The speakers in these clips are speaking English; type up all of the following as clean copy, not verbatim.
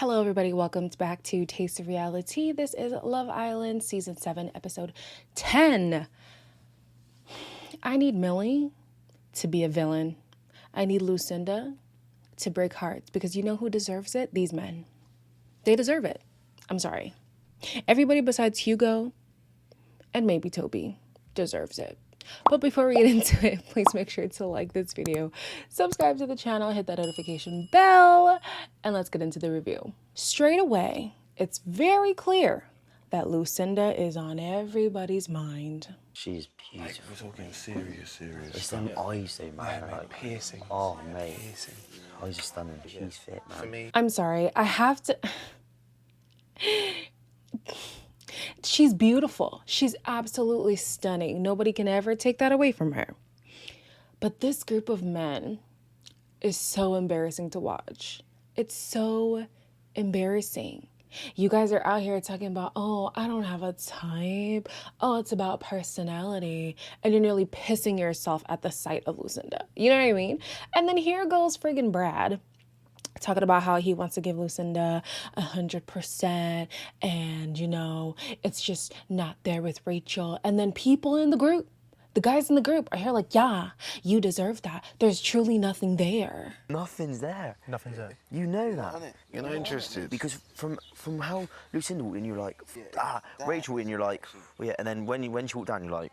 Hello, everybody. Welcome back to Taste of Reality. This is Love Island Season 7, Episode 10. I need Millie to be a villain. I need Lucinda to break hearts because you know who deserves it? These men. They deserve it. I'm sorry. Everybody besides Hugo and maybe Toby deserves it. But before we get into it, please make sure to like this video, subscribe to the channel, hit that notification bell, and let's get into the review. Straight away, it's very clear that Lucinda is on everybody's mind. She's beautiful. We're talking serious. It's them eyes though, man. Mate, Like, piercing. oh, mate. Piercing. Eyes are stunning. She's fit, man. For me, I'm sorry, I have to... She's beautiful. She's absolutely stunning. Nobody can ever take that away from her. But this group of men is so embarrassing to watch. It's so embarrassing. You guys are out here talking about, oh, I don't have a type. Oh, it's about personality. And you're nearly pissing yourself at the sight of Lucinda. You know what I mean? And then here goes friggin' Brad talking about how he wants to give Lucinda 100% and, you know, it's just not there with Rachel. And then people in the group, the guys in the group are here like, yeah, you deserve that. There's truly nothing there. Nothing's there. nothing's there. You know that. You're not interested. Because from how Lucinda walked in, you're like, Rachel walked in, you're like, well, yeah. And then when she walked down, you're like,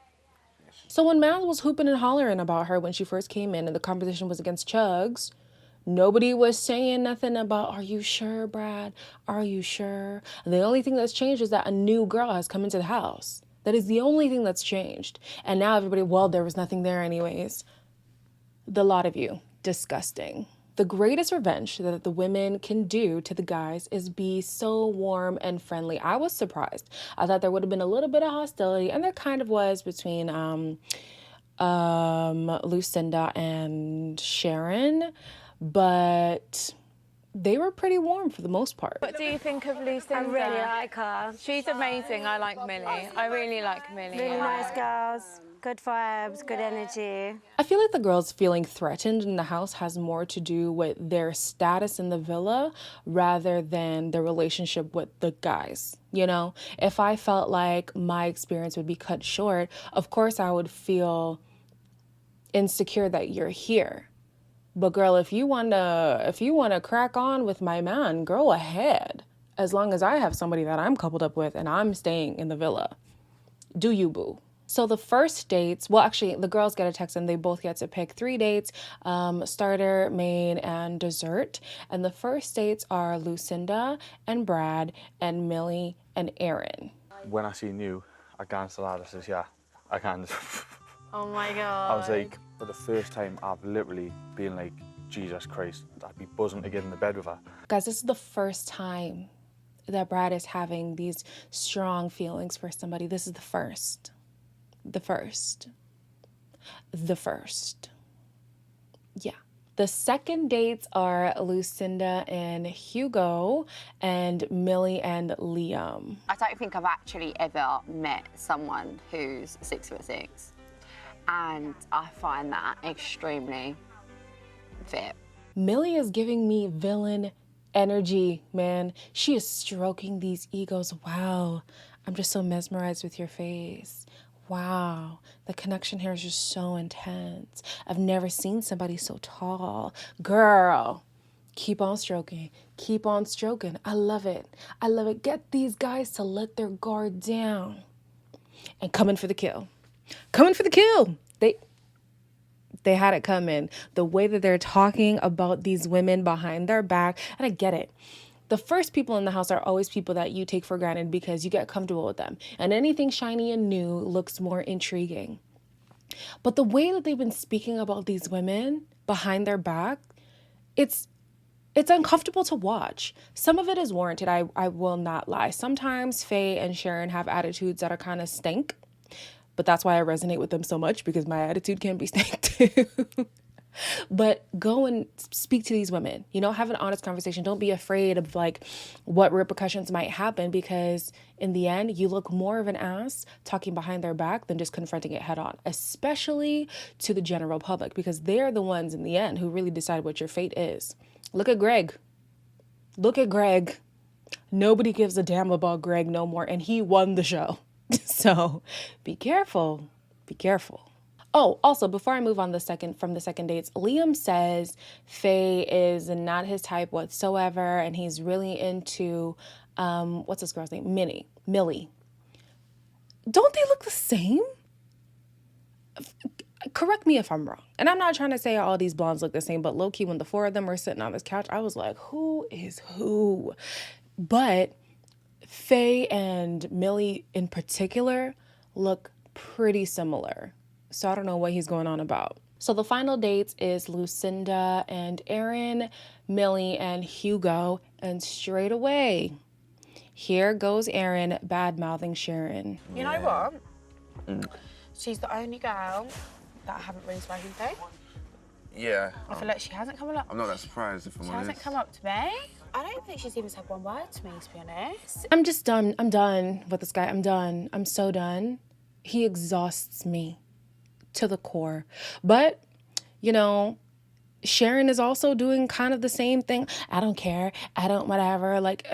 So when Mal was hooping and hollering about her when she first came in and the competition was against Chugs, nobody was saying nothing about, are you sure, Brad? Are you sure? The only thing that's changed is that a new girl has come into the house. That is the only thing that's changed. And now everybody, well, there was nothing there anyways. The lot of you, disgusting. The greatest revenge that the women can do to the guys is be so warm and friendly. I was surprised. I thought there would have been a little bit of hostility, and there kind of was between Lucinda and Sharon, but they were pretty warm for the most part. What do you think of Lucinda? I really like her. She's amazing. I like Millie. I really like Millie. Really nice girls, good vibes, good energy. I feel like the girls feeling threatened in the house has more to do with their status in the villa rather than the relationship with the guys. You know, if I felt like my experience would be cut short, of course I would feel insecure that you're here. But girl, if you wanna crack on with my man, go ahead. As long as I have somebody that I'm coupled up with and I'm staying in the villa. Do you, boo? So the first dates, well, actually, the girls get a text and they both get to pick 3 dates, starter, main, and dessert. And the first dates are Lucinda and Brad and Millie and Aaron. When I seen you, I glanced at that, I says, yeah, I can. Oh my God. I was like, for the first time, I've literally been like, Jesus Christ, I'd be buzzing to get in the bed with her. Guys, this is the first time that Brad is having these strong feelings for somebody. This is the first. The first. Yeah. The second dates are Lucinda and Hugo and Millie and Liam. I don't think I've actually ever met someone who's 6'6", and I find that extremely fit. Millie is giving me villain energy, man. She is stroking these egos. Wow, I'm just so mesmerized with your face. Wow, the connection here is just so intense. I've never seen somebody so tall. Girl, keep on stroking. Keep on stroking. I love it. I love it. Get these guys to let their guard down and come in for the kill. Coming for the kill. They had it coming. The way that they're talking about these women behind their back, and I get it. The first people in the house are always people that you take for granted because you get comfortable with them. And anything shiny and new looks more intriguing. But the way that they've been speaking about these women behind their back, it's uncomfortable to watch. Some of it is warranted, I will not lie. Sometimes Faye and Sharon have attitudes that are kind of stink. But that's why I resonate with them so much, because my attitude can be stank too. But go and speak to these women, you know, have an honest conversation. Don't be afraid of like what repercussions might happen, because in the end, you look more of an ass talking behind their back than just confronting it head on, especially to the general public, because they're the ones in the end who really decide what your fate is. Look at Greg. look at Greg. Nobody gives a damn about Greg no more, and he won the show. So be careful. Be careful. Oh, also, before I move on from the second dates, Liam says Faye is not his type whatsoever, and he's really into, what's this girl's name? Millie. Don't they look the same? Correct me if I'm wrong. And I'm not trying to say all these blondes look the same, but low-key, when the four of them were sitting on this couch, I was like, who is who? But Faye and Millie in particular look pretty similar. So I don't know what he's going on about. So the final dates is Lucinda and Aaron, Millie and Hugo, and straight away, here goes Aaron bad-mouthing Sharon. You know what? She's the only girl that I haven't really spoken to. Yeah. I feel like she hasn't come up. I'm not that surprised if I'm She honest. hasn't come up to me. I don't think she's even said one word to me, to be honest. I'm just done. I'm done with this guy. I'm done. I'm so done. He exhausts me to the core. But, you know, Sharon is also doing kind of the same thing. I don't care. I don't whatever. Like,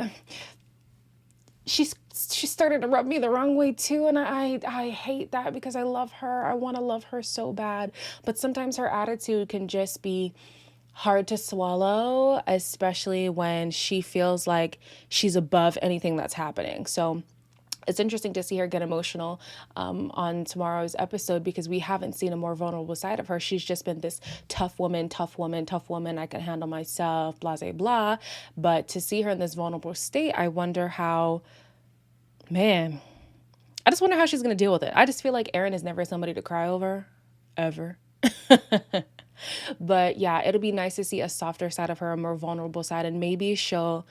she started to rub me the wrong way too, and I hate that because I love her. I want to love her so bad. But sometimes her attitude can just be hard to swallow, especially when she feels like she's above anything that's happening. So it's interesting to see her get emotional on tomorrow's episode because we haven't seen a more vulnerable side of her. She's just been this tough woman. I can handle myself, blah, blah, blah. But to see her in this vulnerable state, I wonder how, man, I just wonder how she's going to deal with it. I just feel like Aaron is never somebody to cry over, ever. But yeah, it'll be nice to see a softer side of her, a more vulnerable side, and maybe she'll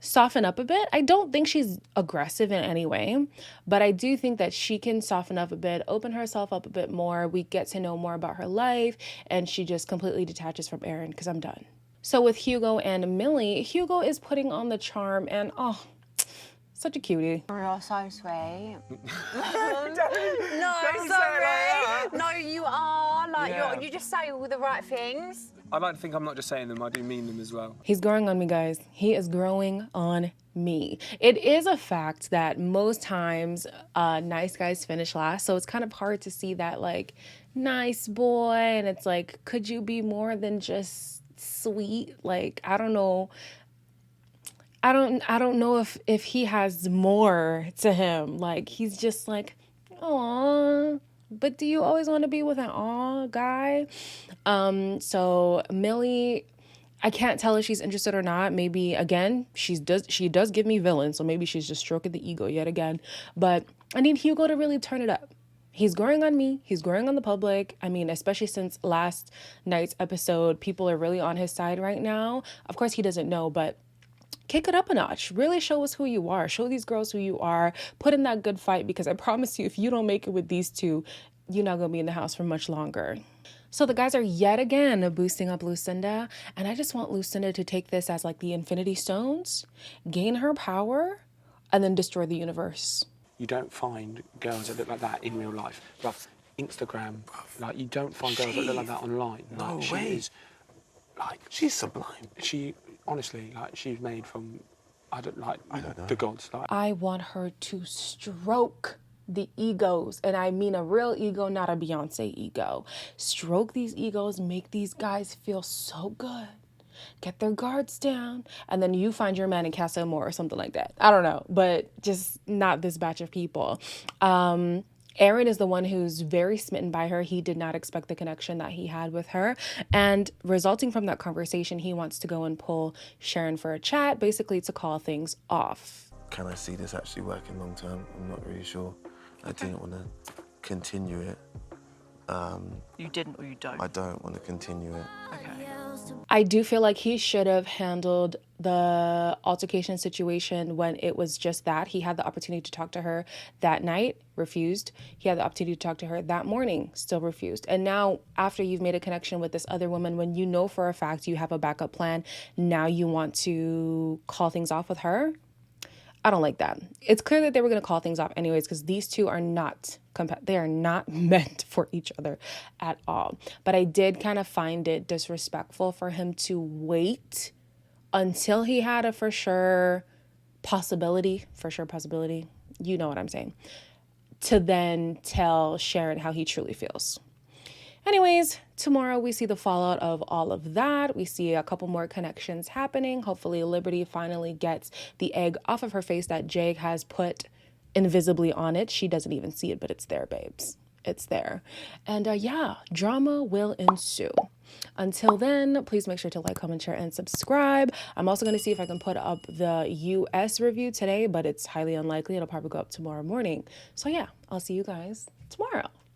soften up a bit. I don't think she's aggressive in any way, but I do think that she can soften up a bit, open herself up a bit more. We get to know more about her life, and she just completely detaches from Aaron because I'm done. So with Hugo and Millie, Hugo is putting on the charm, and oh, such a cutie. You're so sweet. Don't sorry. No, you are. Like, Yeah. you just say all the right things. I like to think I'm not just saying them, I do mean them as well. He's growing on me, guys. He is growing on me. It is a fact that most times nice guys finish last, so it's kind of hard to see that, like, nice boy, and it's like, could you be more than just sweet? Like, I don't know. I don't know if he has more to him. Like, he's just like, aw. But do you always want to be with an aw guy? So Millie, I can't tell if she's interested or not. Maybe, again, she does give me villain, so maybe she's just stroking the ego yet again. But I need Hugo to really turn it up. He's growing on me. He's growing on the public. I mean, especially since last night's episode, people are really on his side right now. Of course, he doesn't know, but kick it up a notch. Really show us who you are. Show these girls who you are. Put in that good fight, because I promise you, if you don't make it with these two, you're not going to be in the house for much longer. So the guys are yet again boosting up Lucinda, and I just want Lucinda to take this as like the Infinity Stones, gain her power, and then destroy the universe. You don't find girls that look like that in real life. Bruv, Instagram, like, you don't find girls that look like that online. No Like, way. She is, like... She's sublime. She, honestly, like, she's made from, I don't know. The gods. Like. I want her to stroke the egos, and I mean a real ego, not a Beyonce ego. Stroke these egos, make these guys feel so good. Get their guards down, and then you find your man in Casa Amor or something like that. I don't know, but just not this batch of people. Aaron is the one who's very smitten by her. He did not expect the connection that he had with her. And resulting from that conversation, he wants to go and pull Sharon for a chat, basically to call things off. Can I see this actually working long term? I'm not really sure. I didn't want to continue it. You didn't or you don't? I don't want to continue it. Okay. I do feel like he should have handled the altercation situation when it was just that. He had the opportunity to talk to her that night, refused. He had the opportunity to talk to her that morning, still refused. And now, after you've made a connection with this other woman, when you know for a fact you have a backup plan, now you want to call things off with her? I don't like that. It's clear that they were going to call things off anyways, because these two are not they are not meant for each other at all. But I did kind of find it disrespectful for him to wait until he had a for sure possibility, you know what I'm saying, to then tell Sharon how he truly feels. Anyways, tomorrow we see the fallout of all of that. We see a couple more connections happening. Hopefully Liberty finally gets the egg off of her face that Jake has put invisibly on it. She doesn't even see it, but it's there, babes. It's there. And yeah, drama will ensue. Until then, please make sure to like, comment, share, and subscribe. I'm also going to see if I can put up the US review today, but it's highly unlikely. It'll probably go up tomorrow morning. So yeah, I'll see you guys tomorrow.